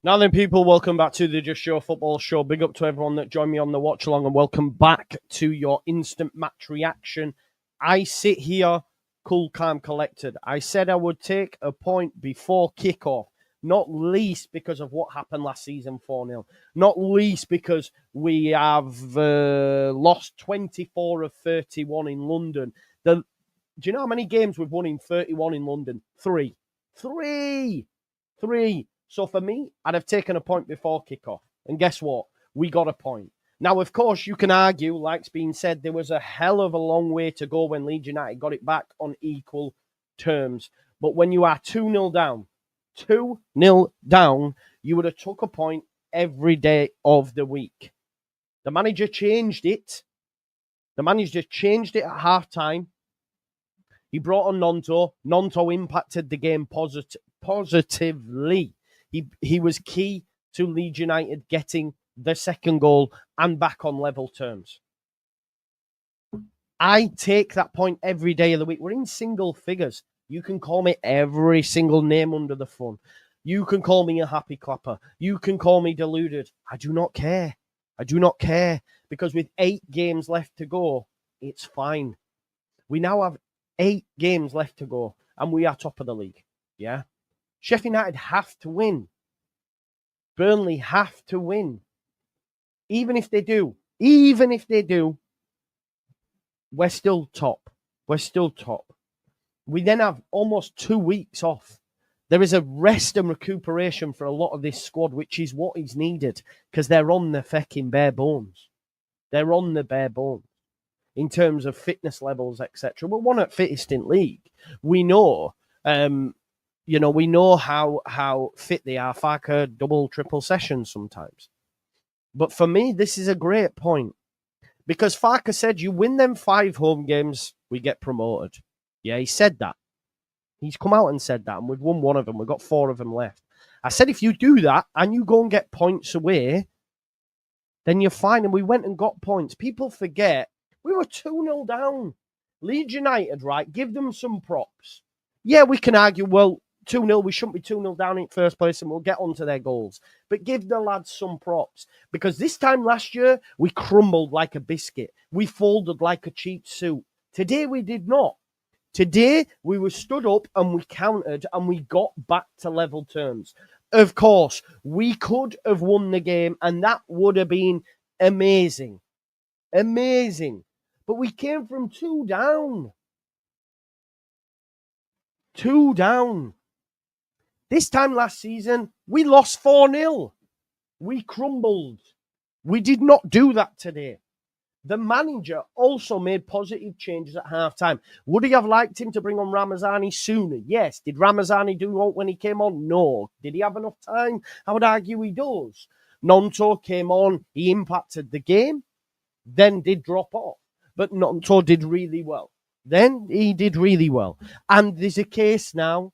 Now then, people, welcome back to the Just Show Football Show. Big up to everyone that joined me on the watch along, and welcome back to your instant match reaction. I sit here cool, calm, collected. I said I would take a point before kickoff, not least because of what happened last season 4-0, not least because we have lost 24 of 31 in London. Do you know how many games we've won in 31 in London? Three. So for me, I'd have taken a point before kickoff. And guess what? We got a point. Now, of course, you can argue, like's been said, there was a hell of a long way to go when Leeds United got it back on equal terms. But when you are 2-0 down, you would have took a point every day of the week. The manager changed it. The manager changed it at halftime. He brought on Nonto. Nonto impacted the game positively. He was key to Leeds United getting the second goal and back on level terms. I take that point every day of the week. We're in single figures. You can call me every single name under the sun. You can call me a happy clapper. You can call me deluded. I do not care. Because with 8 games left to go, it's fine. We now have 8 games left to go, and we are top of the league. Yeah? Sheffield United have to win. Burnley have to win. Even if they do, we're still top. We then have almost 2 weeks off. There is a rest and recuperation for a lot of this squad, which is what is needed, because they're on the fucking bare bones. They're on the bare bones in terms of fitness levels, etc. We're one at fittest in league. We know, we know how fit they are. Farke double, triple sessions sometimes. But for me, this is a great point. Because Farke said, you win them 5 home games, we get promoted. Yeah, he said that. He's come out and said that, and we've won 1 of them. We've got 4 of them left. I said, if you do that, and you go and get points away, then you're fine. And we went and got points. People forget, we were 2-0 down. Leeds United, right, give them some props. Yeah, we can argue, well, 2-0, we shouldn't be 2-0 down in first place, and we'll get onto their goals. But give the lads some props. Because this time last year, we crumbled like a biscuit. We folded like a cheap suit. Today, we did not. Today, we were stood up and we countered and we got back to level terms. Of course, we could have won the game, and that would have been amazing. Amazing. But we came from 2 down. 2 down. This time last season, we lost 4-0. We crumbled. We did not do that today. The manager also made positive changes at halftime. Would he have liked him to bring on Ramazani sooner? Yes. Did Ramazani do well when he came on? No. Did he have enough time? I would argue he does. Nonto came on. He impacted the game, then did drop off. But Nonto did really well. Then he did really well. And there's a case now.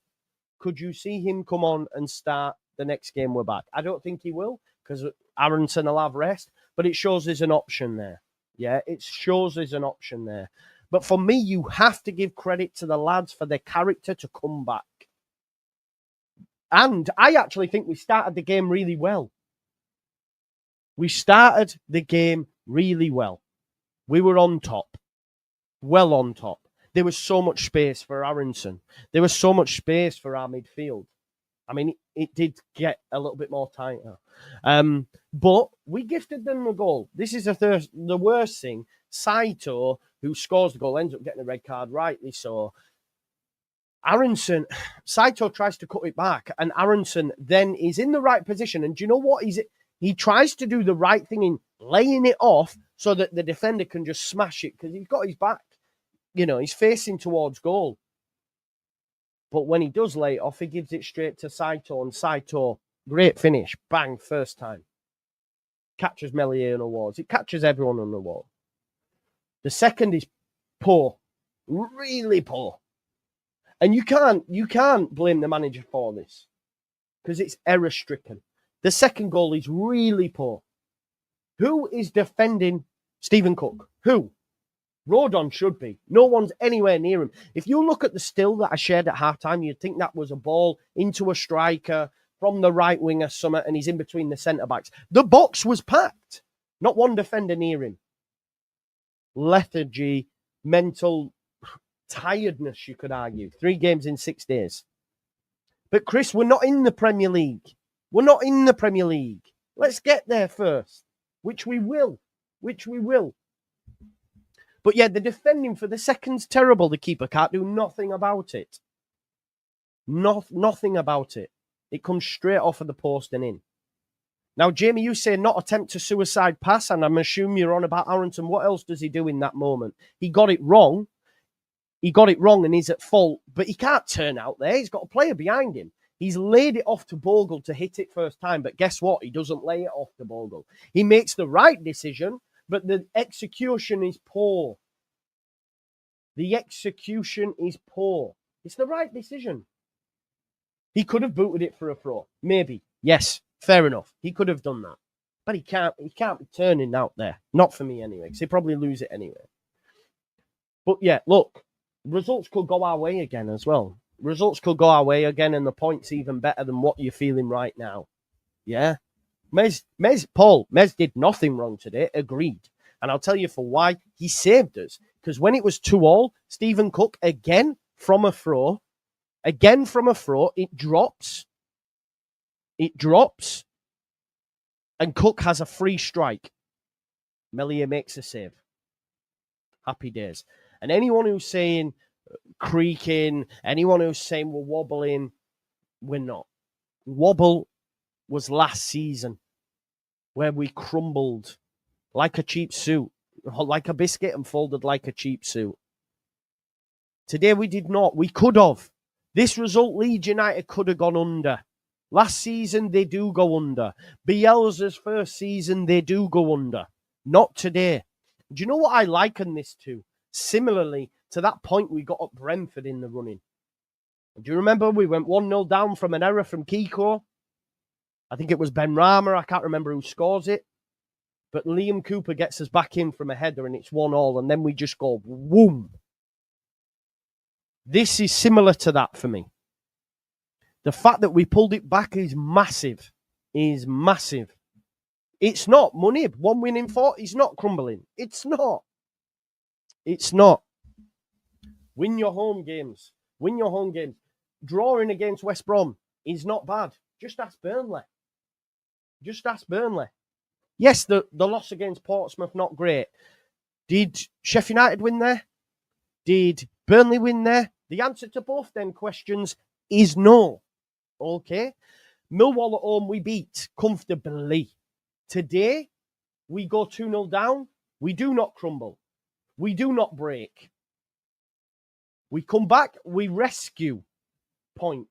Could you see him come on and start the next game we're back? I don't think he will, because Aronson will have rest, but it shows there's an option there. Yeah, it shows there's an option there. But for me, you have to give credit to the lads for their character to come back. And I actually think we started the game really well. We were on top. Well on top. There was so much space for Aronson. There was so much space for our midfield. I mean, it did get a little bit more tighter. But we gifted them the goal. This is the worst thing. Saito, who scores the goal, ends up getting a red card, rightly so. Saito tries to cut it back, and Aronson then is in the right position. And do you know what? He tries to do the right thing in laying it off so that the defender can just smash it, because he's got his back. He's facing towards goal. But when he does lay it off, he gives it straight to Saito. And Saito, great finish. Bang, first time. Catches Melier on the walls. It catches everyone on the wall. The second is poor. Really poor. And you can't blame the manager for this, because it's error-stricken. The second goal is really poor. Who is defending Stephen Cook? Who? Rodon should be. No one's anywhere near him. If you look at the still that I shared at halftime, you'd think that was a ball into a striker from the right winger, Summit, and he's in between the centre-backs. The box was packed. Not one defender near him. Lethargy, mental tiredness, you could argue. 3 games in 6 days. But Chris, we're not in the Premier League. We're not in the Premier League. Let's get there first, which we will. But yeah, the defending for the second's terrible. The keeper can't do nothing about it. Nothing about it. It comes straight off of the post and in. Now, Jamie, you say not attempt a suicide pass, and I'm assuming you're on about Arrington. What else does he do in that moment? He got it wrong. And he's at fault, but he can't turn out there. He's got a player behind him. He's laid it off to Bogle to hit it first time, but guess what? He doesn't lay it off to Bogle. He makes the right decision, but the execution is poor. It's the right decision. He could have booted it for a throw. Maybe. Yes, fair enough. He could have done that. But he can't be turning out there. Not for me anyway, because he'd probably lose it anyway. But yeah, look, results could go our way again as well. And the point's even better than what you're feeling right now. Yeah? Mez did nothing wrong today, agreed. And I'll tell you for why. He saved us. Because when it was 2-2, Stephen Cook, again from a throw, it drops, and Cook has a free strike. Melia makes a save. Happy days. And anyone who's saying creaking, anyone who's saying we're wobbling, we're not. Wobble was last season, where we crumbled like a cheap suit, like a biscuit, and folded like a cheap suit. Today we did not. We could have. This result, Leeds United could have gone under. Last season, they do go under. Bielsa's first season, they do go under. Not today. Do you know what I liken this to? Similarly to that point we got at Brentford in the running. Do you remember we went 1-0 down from an error from Kiko? I think it was Ben Rama. I can't remember who scores it. But Liam Cooper gets us back in from a header and it's 1-1. And then we just go, whoom. This is similar to that for me. The fact that we pulled it back is massive. It's not money. 1 win in 4 is not crumbling. It's not. Win your home games. Drawing against West Brom is not bad. Just ask Burnley. Yes, the loss against Portsmouth, not great. Did Sheffield United win there? Did Burnley win there? The answer to both them questions is no. Okay? Millwall at home, we beat comfortably. Today, we go 2-0 down. We do not crumble. We do not break. We come back, we rescue a point,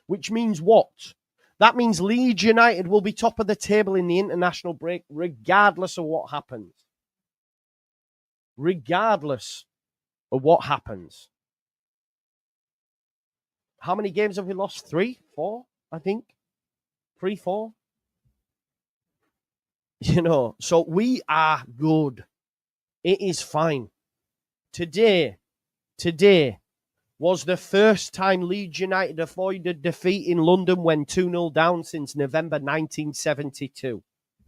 which means what? That means Leeds United will be top of the table in the international break, regardless of what happens. How many games have we lost? 3, 4, I think. 3, 4. So we are good. It is fine. Today was the first time Leeds United avoided defeat in London when 2-0 down since November 1972.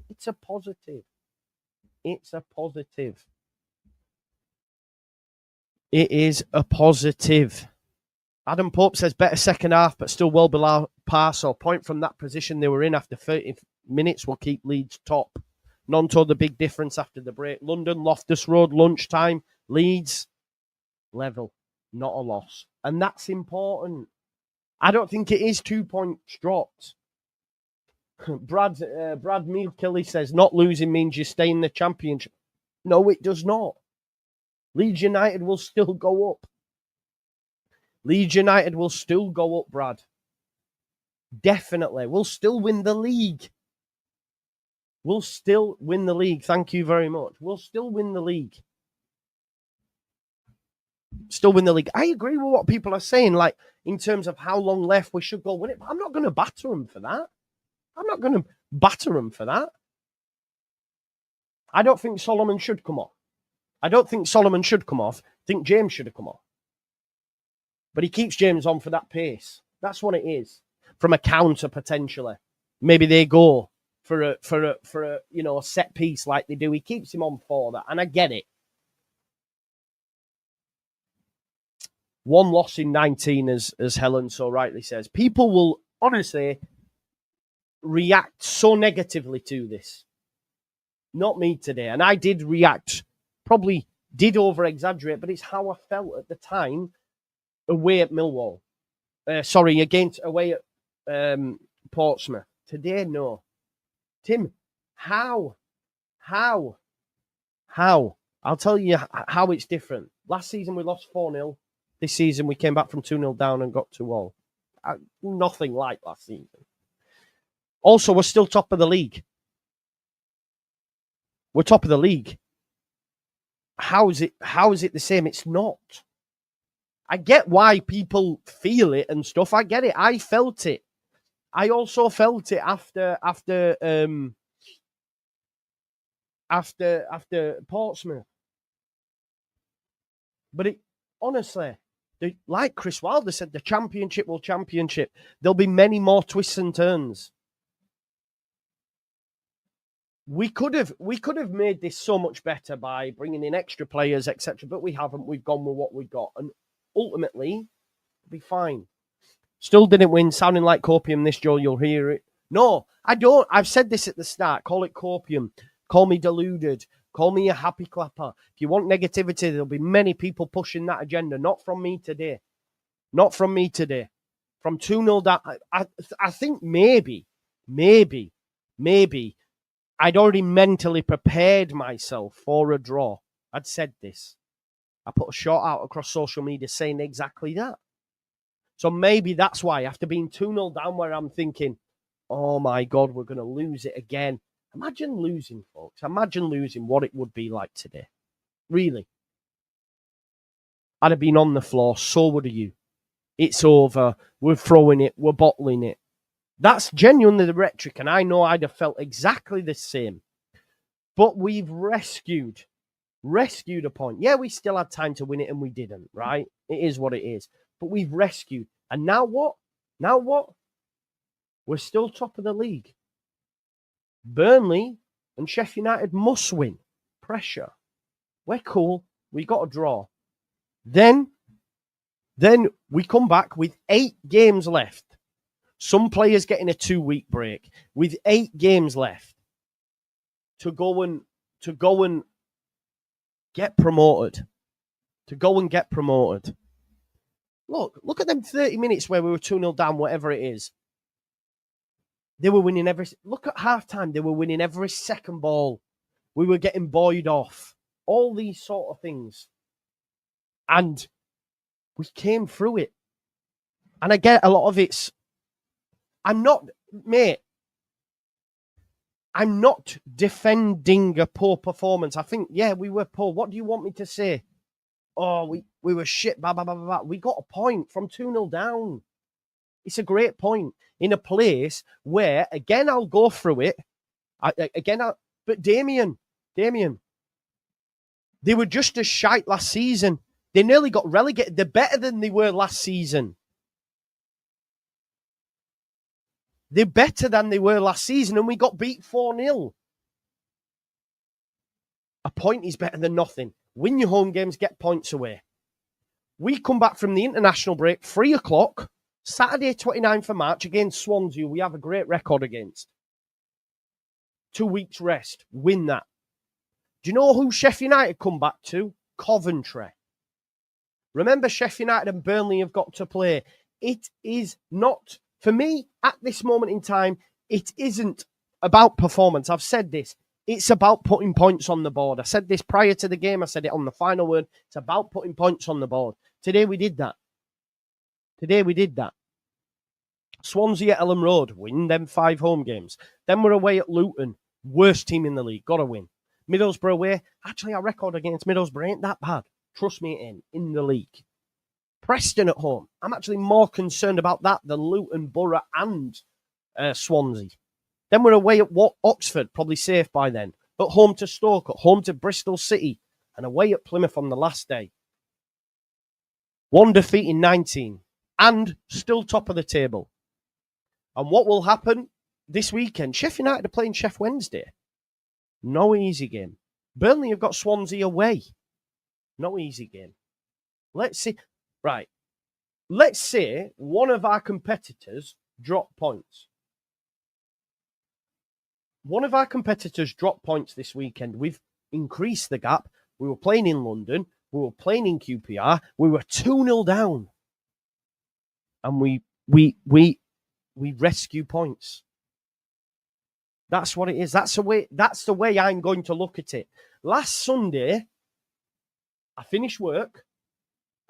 It's a positive. It is a positive. Adam Pope says better second half, but still well below par. So point from that position they were in after 30 minutes will keep Leeds top. None told the big difference after the break. London, Loftus Road, lunchtime. Leeds, level, not a loss. And that's important. I don't think it is 2 points dropped. Brad Mealkilly says not losing means you stay in the championship. No, it does not. Leeds United will still go up. Brad. Definitely. We'll still win the league. Thank you very much. We'll still win the league. I agree with what people are saying, like, in terms of how long left we should go win it. But I'm not going to batter them for that. I don't think Solomon should come off. I think James should have come off. But he keeps James on for that pace. That's what it is. from a counter potentially. Maybe they go for a you know, set piece like they do. He keeps him on for that, and I get it. 1 loss in 19, as Helen so rightly says. People will honestly react so negatively to this. Not me today. And I did react, probably did over-exaggerate, but it's how I felt at the time away at Millwall. Away at Portsmouth. Today, no. Tim, how? I'll tell you how it's different. Last season, we lost 4-0. This season, we came back from 2-0 down and got 2-all. Nothing like last season. Also, we're still top of the league. We're top of the league. How is it the same? It's not. I get why people feel it and stuff. I get it. I felt it. I also felt it after Portsmouth. But it honestly, like Chris Wilder said, the championship will championship. There'll be many more twists and turns. We could have made this so much better by bringing in extra players, etc. But we haven't. We've gone with what we got, and ultimately, it'll be fine. Still didn't win. Sounding like copium. This, Joe, you'll hear it. No, I don't. I've said this at the start. Call it copium. Call me deluded. Call me a happy clapper. If you want negativity, there'll be many people pushing that agenda. Not from me today. Not from me today. From 2-0 down. I think maybe I'd already mentally prepared myself for a draw. I'd said this. I put a shot out across social media saying exactly that. So maybe that's why, after being 2-0 down, where I'm thinking, oh my God, we're going to lose it again. Imagine losing, folks. Imagine losing, what it would be like today. Really. I'd have been on the floor. So would you. It's over. We're throwing it. We're bottling it. That's genuinely the rhetoric, and I know I'd have felt exactly the same. But we've rescued a point. Yeah, we still had time to win it, and we didn't, right? It is what it is. But we've rescued. And now what? Now what? We're still top of the league. Burnley and Sheffield United must win. Pressure. We're cool. We got a draw. Then we come back with 8 games left. Some players getting a 2-week break with 8 games left to go and get promoted. To go and get promoted. Look at them 30 minutes where we were 2-0 down, whatever it is. They were winning look at halftime. They were winning every second ball. We were getting buoyed off. All these sort of things. And we came through it. And I get a lot of it's, I'm not defending a poor performance. I think, yeah, we were poor. What do you want me to say? Oh, we were shit, blah, blah, blah, blah, blah. We got a point from 2-0 down. It's a great point in a place where, again, I'll go through it. But Damien, they were just as shite last season. They nearly got relegated. They're better than they were last season. They're better than they were last season, and we got beat 4-0. A point is better than nothing. Win your home games, get points away. We come back from the international break, 3 o'clock, Saturday 29th of March, against Swansea, we have a great record against. 2 weeks rest, win that. Do you know who Sheffield United come back to? Coventry. Remember, Sheffield United and Burnley have got to play. It is not, for me, at this moment in time, it isn't about performance. I've said this. It's about putting points on the board. I said this prior to the game. I said it on the final word. It's about putting points on the board. Today we did that. Swansea at Elland Road, win them 5 home games. Then we're away at Luton, worst team in the league, got to win. Middlesbrough away, actually our record against Middlesbrough ain't that bad. Trust me, in the league. Preston at home, I'm actually more concerned about that than Luton, Borough and Swansea. Then we're away at Oxford, probably safe by then. At home to Stoke, at home to Bristol City, and away at Plymouth on the last day. 1 defeat in 19, and still top of the table. And what will happen this weekend? Sheffield United are playing Sheff Wednesday. No easy game. Burnley have got Swansea away. No easy game. Let's see. Right. Let's say one of our competitors drop points. One of our competitors dropped points this weekend. We've increased the gap. We were playing in London. We were playing in QPR. We were 2-0 down. And we rescue points. That's what it is. That's the way I'm going to look at it. Last Sunday, I finished work.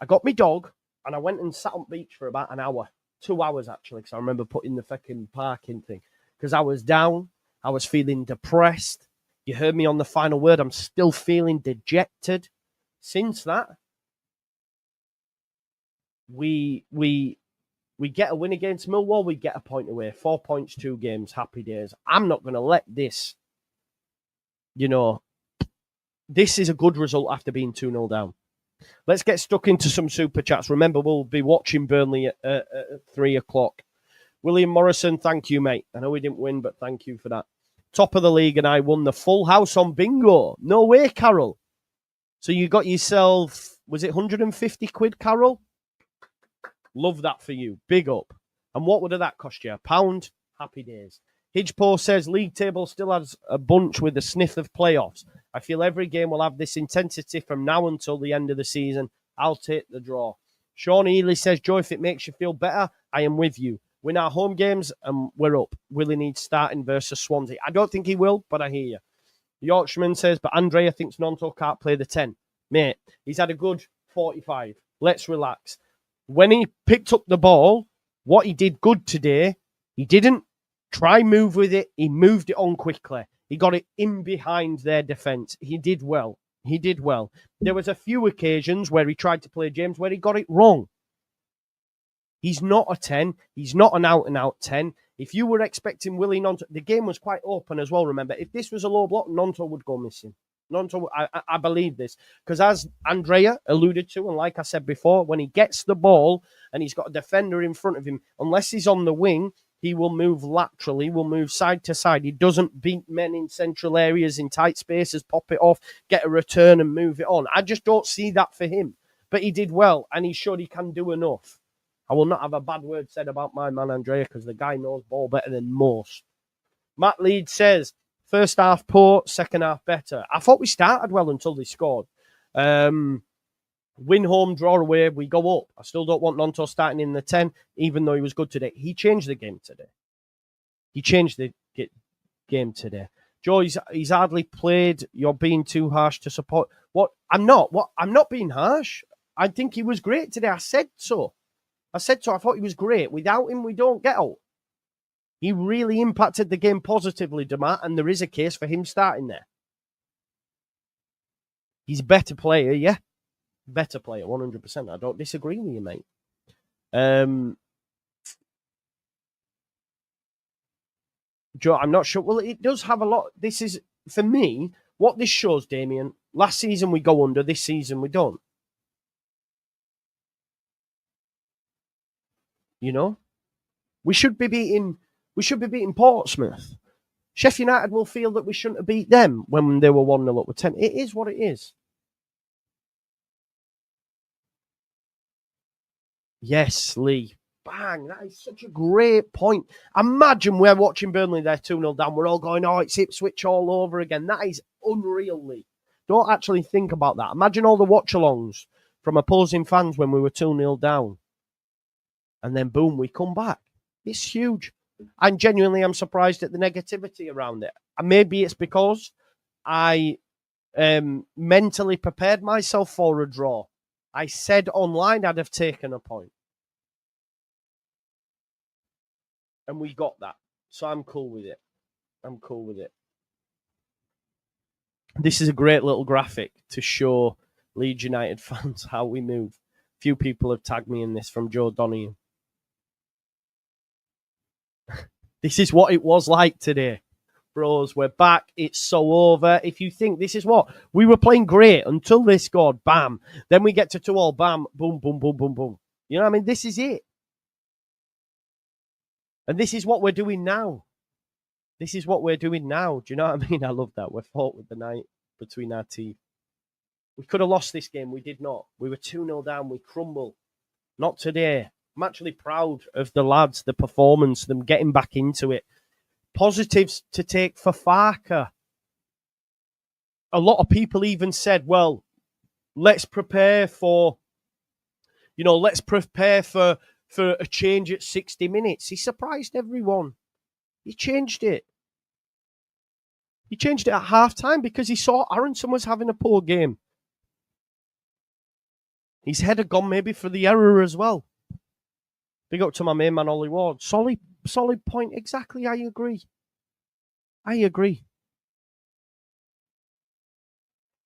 I got my dog and I went and sat on the beach for about an hour. 2 hours, actually, because I remember putting the fucking parking thing. Because I was down. I was feeling depressed. You heard me on the final word. I'm still feeling dejected. Since that, we get a win against Millwall. We get a point away. 4 points, 2 games. Happy days. I'm not going to let this, this is a good result after being 2-0 down. Let's get stuck into some super chats. Remember, we'll be watching Burnley at 3 o'clock. William Morrison, thank you, mate. I know we didn't win, but thank you for that. Top of the league, and I won the full house on bingo. No way, Carol. So you got yourself, was it 150 quid, Carol? Love that for you. Big up. And what would that cost you? £1? Happy days. Hidgepo says, league table still has a bunch with a sniff of playoffs. I feel every game will have this intensity from now until the end of the season. I'll take the draw. Sean Ely says, Joe, if it makes you feel better, I am with you. Win our home games and we're up. Willie needs starting versus Swansea. I don't think he will, but I hear you. Yorkshireman says, but Andrea thinks Nonto can't play the 10. Mate, he's had a good 45. Let's relax. When he picked up the ball, what he did good today, he didn't try move with it. He moved it on quickly. He got it in behind their defence. He did well. He did well. There was a few occasions where he tried to play James where he got it wrong. He's not a 10. He's not an out-and-out 10. If you were expecting Willie Nonto, the game was quite open as well, remember. If this was a low block, Nonto would go missing. Nonto, I believe this. Because as Andrea alluded to, and like I said before, when he gets the ball and he's got a defender in front of him, unless he's on the wing, he will move laterally, will move side to side. He doesn't beat men in central areas, in tight spaces, pop it off, get a return and move it on. I just don't see that for him. But he did well, and he showed he can do enough. I will not have a bad word said about my man Andrea because the guy knows ball better than most. Matt Leeds says, first half poor, second half better. I thought we started well until they scored. Win home, draw away, we go up. I still don't want Nonto starting in the 10, even though he was good today. He changed the game today. Joe, he's hardly played. You're being too harsh to support. What? I'm not being harsh. I think he was great today. I said so. I thought he was great. Without him, we don't get out. He really impacted the game positively, Demat, and there is a case for him starting there. He's a better player, yeah. Better player, 100%. I don't disagree with you, mate. Joe, I'm not sure. Well, it does have a lot. This is, for me, what this shows, Damien. Last season we go under, this season we don't. We should be beating Portsmouth. Sheffield United will feel that we shouldn't have beat them when they were 1-0 up with 10. It is what it is. Yes, Lee. Bang. That is such a great point. Imagine we're watching Burnley, they're 2-0 down. We're all going, oh, it's Ipswich all over again. That is unreal, Lee. Don't actually think about that. Imagine all the watch-alongs from opposing fans when we were 2-0 down. And then, boom, we come back. It's huge. And genuinely, I'm surprised at the negativity around it. And maybe it's because I mentally prepared myself for a draw. I said online I'd have taken a point. And we got that. So I'm cool with it. This is a great little graphic to show Leeds United fans how we move. Few people have tagged me in this from Joe Donahue. This is what it was like today. Bros, we're back. It's so over. If you think this is what, we were playing great until they scored, bam. Then we get to 2-2, bam, boom, boom, boom, boom, boom. You know what I mean? This is it. And this is what we're doing now. This is what we're doing now. Do you know what I mean? I love that. We're fought with the night between our teeth. We could have lost this game. We did not. We were 2-0 down. We crumble. Not today. I'm actually proud of the lads, the performance, them getting back into it. Positives to take for Farker. A lot of people even said, well, let's prepare for, let's prepare for a change at 60 minutes. He surprised everyone. He changed it. He changed it at half-time because he saw Aronson was having a poor game. His head had gone maybe for the error as well. Big up to my main man, Ollie Ward. Solid point. Exactly, I agree.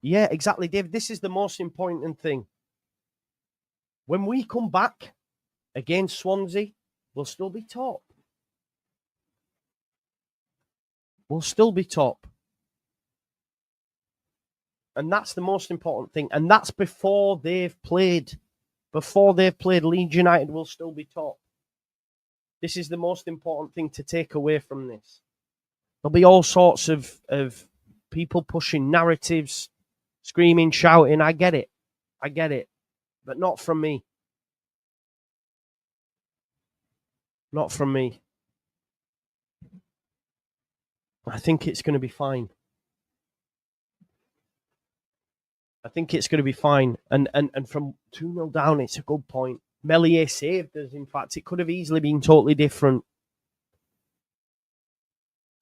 Yeah, exactly, Dave. This is the most important thing. When we come back against Swansea, we'll still be top. We'll still be top. And that's the most important thing. And that's before they've played. Before they've played, Leeds United will still be top. This is the most important thing to take away from this. There'll be all sorts of people pushing narratives, screaming, shouting. I get it. But not from me. Not from me. I think it's going to be fine. I think it's going to be fine. And from 2-0 down, it's a good point. Melier saved us, in fact. It could have easily been totally different.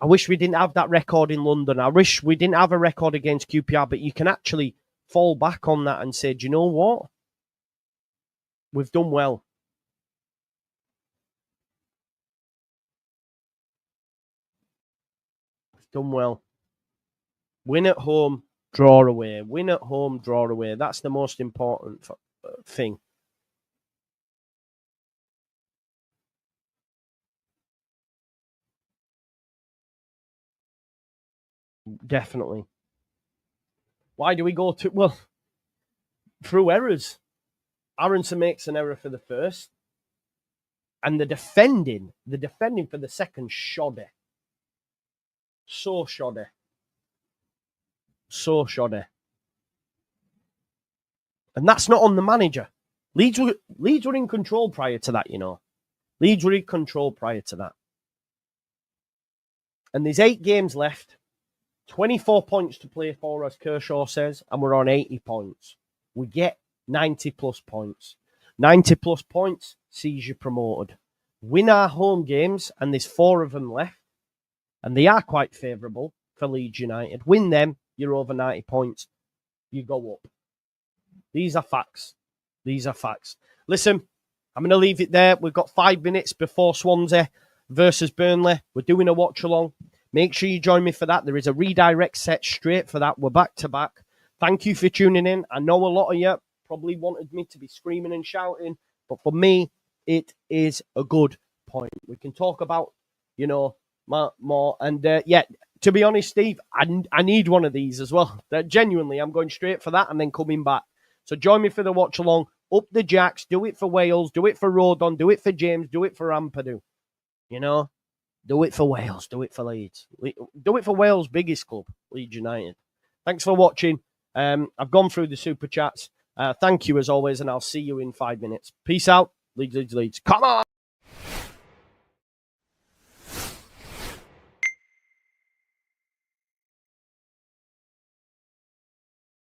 I wish we didn't have that record in London. I wish we didn't have a record against QPR, but you can actually fall back on that and say, do you know what? We've done well. We've done well. Win at home, draw away. Win at home, draw away. That's the most important thing. Definitely. Why do we go to... Well, through errors. Aronson makes an error for the first. And the defending for the second, shoddy. So shoddy. And that's not on the manager. Leeds were in control prior to that, Leeds were in control prior to that. And there's 8 games left. 24 points to play for, as Kershaw says, and we're on 80 points. We get 90 plus points. 90 plus points sees you promoted. Win our home games, and there's 4 of them left, and they are quite favourable for Leeds United. Win them, you're over 90 points. You go up. These are facts. Listen, I'm going to leave it there. We've got 5 minutes before Swansea versus Burnley. We're doing a watch-along. Make sure you join me for that. There is a redirect set straight for that. We're back to back. Thank you for tuning in. I know a lot of you probably wanted me to be screaming and shouting, but for me, it is a good point. We can talk about, more. And to be honest, Steve, I need one of these as well. Genuinely, I'm going straight for that and then coming back. So join me for the watch along. Up the Jacks. Do it for Wales. Do it for Rodon. Do it for James. Do it for Ampadu. Do it for Wales. Do it for Leeds. Do it for Wales' biggest club, Leeds United. Thanks for watching. I've gone through the super chats. Thank you as always, and I'll see you in 5 minutes. Peace out. Leeds. Come on!